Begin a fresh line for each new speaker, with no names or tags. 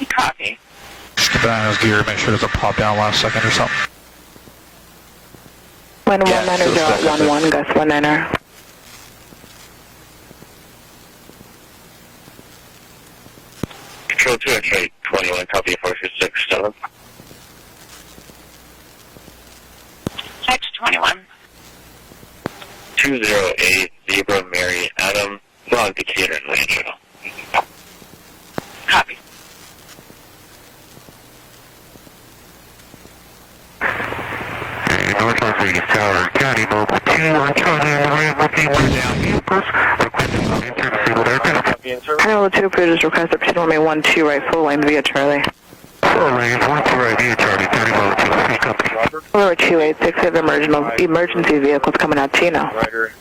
Copy.
Just keep an eye on his gear, make sure it doesn't pop down last second or something.
Wind 190.11, gust 19er.
Control 2 X-ray 21, copy 4667.
X21.
208 Zebra Mary Adam, log Decatur and Rancho.
Copy.
North Las Vegas Tower, County Mobile 2 on Charlie on the ramp, looking one down vehicles, requesting to enter disabled aircraft.
Hello, 2 approved, request that proceed only 1-2 right full lane via Charlie.
Full lanes, 1-2 right via Charlie, County Mobile 2, company.
Lower 286, we have emergency vehicles coming out to you now.
Ryder.